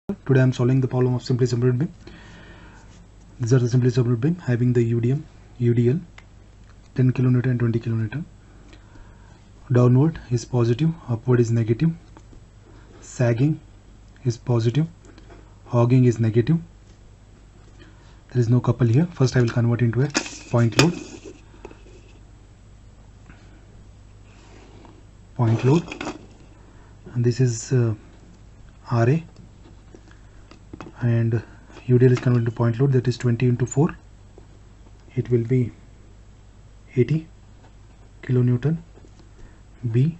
Today I am solving the problem of simply supported beam. These are the simply supported beam having the UDL 10 kN and 20 kN. Downward is positive, upward is negative. Sagging is positive, hogging is negative. There is no couple here. First I will convert into a point load. And this is RA, and UDL is converted to point load, that is 20 into 4. It will be 80 kilonewton. B,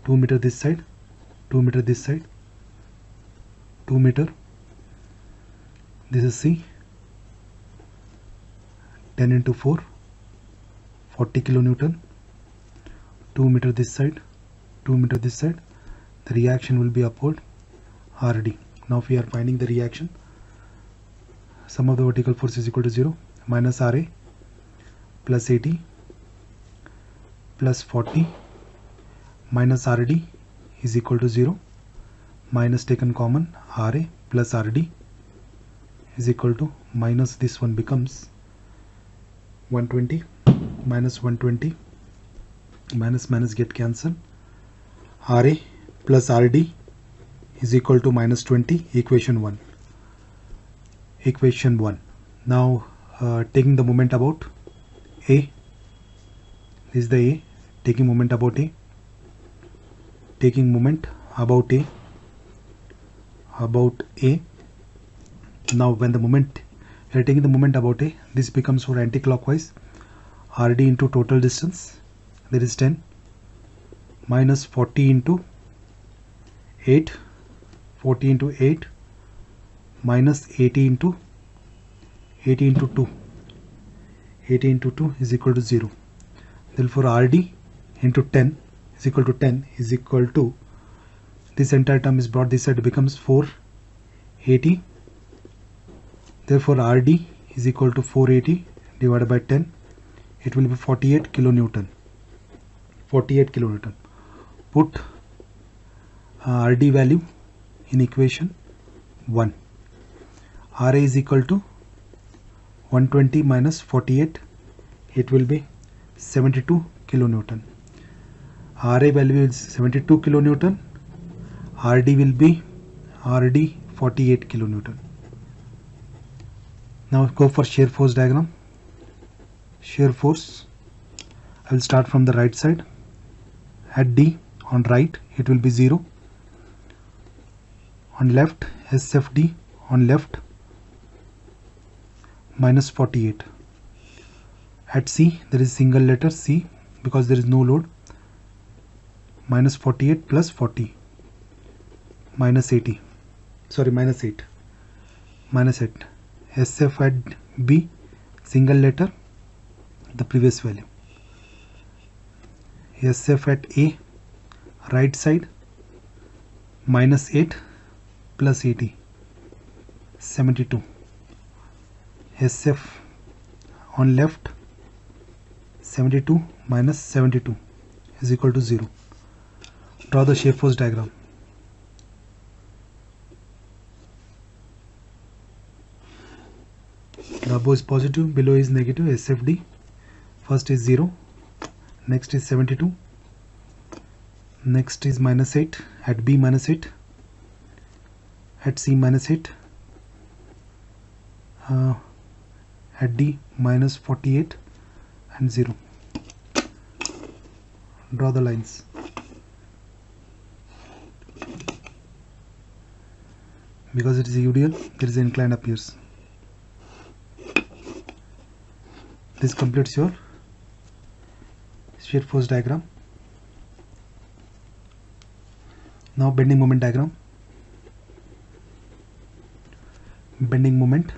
2 meter this side, 2 meter this side, 2 meter. This is C, 10 into 4, 40 kilonewton. 2 meter this side, 2 meter this side. The reaction will be upward, RD. Now if we are finding the reaction, sum of the vertical force is equal to 0, minus RA plus 80 plus 40 minus RD is equal to 0, minus taken common, RA plus RD is equal to minus, this one becomes 120, minus 120, minus get cancelled. RA plus RD is equal to minus 20, equation 1. Now taking the moment about A, this is the A, taking moment about A, Now when the moment, we are taking the moment about A, this becomes for anti-clockwise. RD into total distance, that is 10, minus 40 into 8, 40 into 8, minus 80 into 2, 80 into 2 is equal to 0. Therefore RD into 10 is equal to 10 is equal to, this entire term is brought this side, becomes 480. Therefore RD is equal to 480 divided by 10. It will be 48 kilonewton. 48 kilonewton. Put RD value in equation 1. RA is equal to 120 minus 48. It will be 72 kilonewton. RA value is 72 kilonewton. RD will be 48 kilonewton. Now go for shear force diagram. Shear force, I will start from the right side. At D on right it will be 0. On left, SFD on left minus 48. At C there is single letter C because there is no load, minus 48 plus 40, minus 80, sorry minus 8, minus 8. SF at B, single letter, the previous value. SF at A, right side, minus 8 plus 80, 72. SF on left, 72 minus 72 is equal to 0. Draw the shear force diagram. The above is positive, below is negative. SFD, first is 0, next is 72, next is minus 8, at B minus 8, at C minus 8, at D minus 48 and 0. Draw the lines. Because it is a UDL, there is an incline appears. This completes your shear force diagram. Now bending moment diagram. Bending moment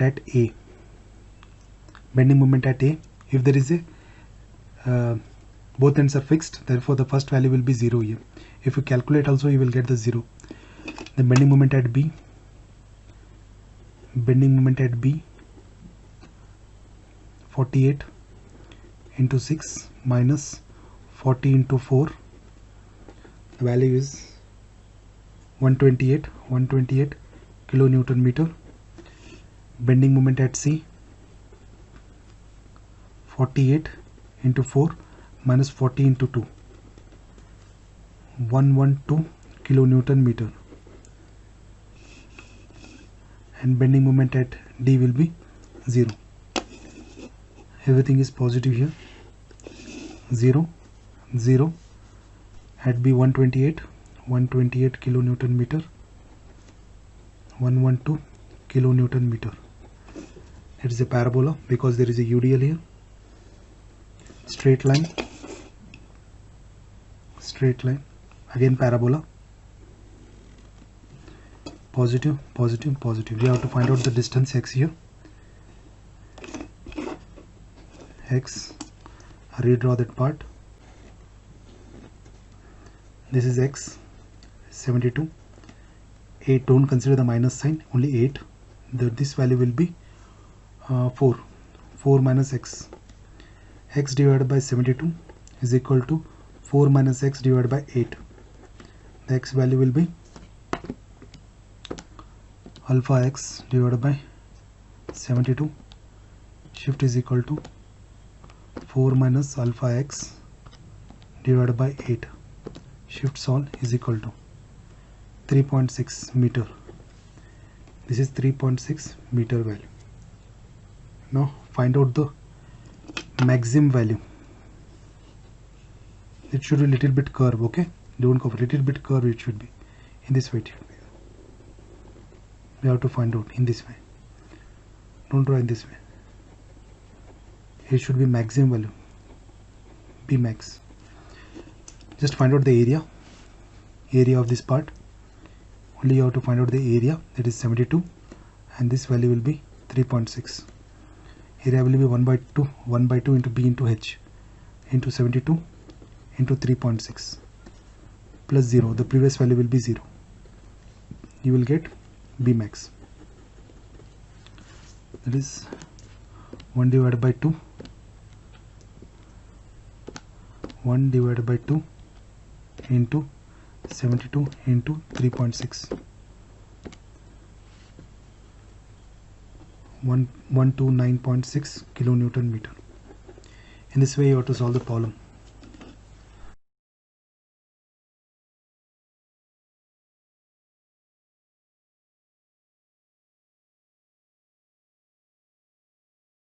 at A. Bending moment at A, if there is a both ends are fixed, therefore the first value will be 0 here. If you calculate also, you will get the 0. The bending moment at B, 48 into 6 minus 40 into 4, the value is 128 kilonewton meter. Bending moment at C, 48 into 4 minus 40 into 2, 112 kilonewton meter. And bending moment at D will be 0. Everything is positive here. 0, 0. At B 128 kilonewton meter, 112 kilonewton meter. It is a parabola because there is a UDL here. Straight line, again parabola. Positive, positive, positive. We have to find out the distance x here. X, redraw that part. This is x, 72. 8, don't consider the minus sign, only 8. This value will be 4 minus x. X divided by 72 is equal to 4 minus x divided by 8. The x value will be alpha x divided by 72. Shift is equal to 4 minus alpha x divided by 8. Shift solve is equal to 3.6 meter. This is 3.6 meter value. Now find out the maximum value. It should be a little bit curve, okay? Don't cover, little bit curve it should be. In this way it should be. We have to find out in this way. Don't draw in this way. It should be maximum value. B max. Just find out the area of this part. Only you have to find out the area, that is 72, and this value will be 3.6. Area will be 1 by 2 into B into H into 72 into 3.6 plus 0. The previous value will be 0. You will get B max. That is 1 divided by 2. 1 divided by 2 into 72 into 3.6. 129.6 kilonewton meter. In this way you have to solve the problem.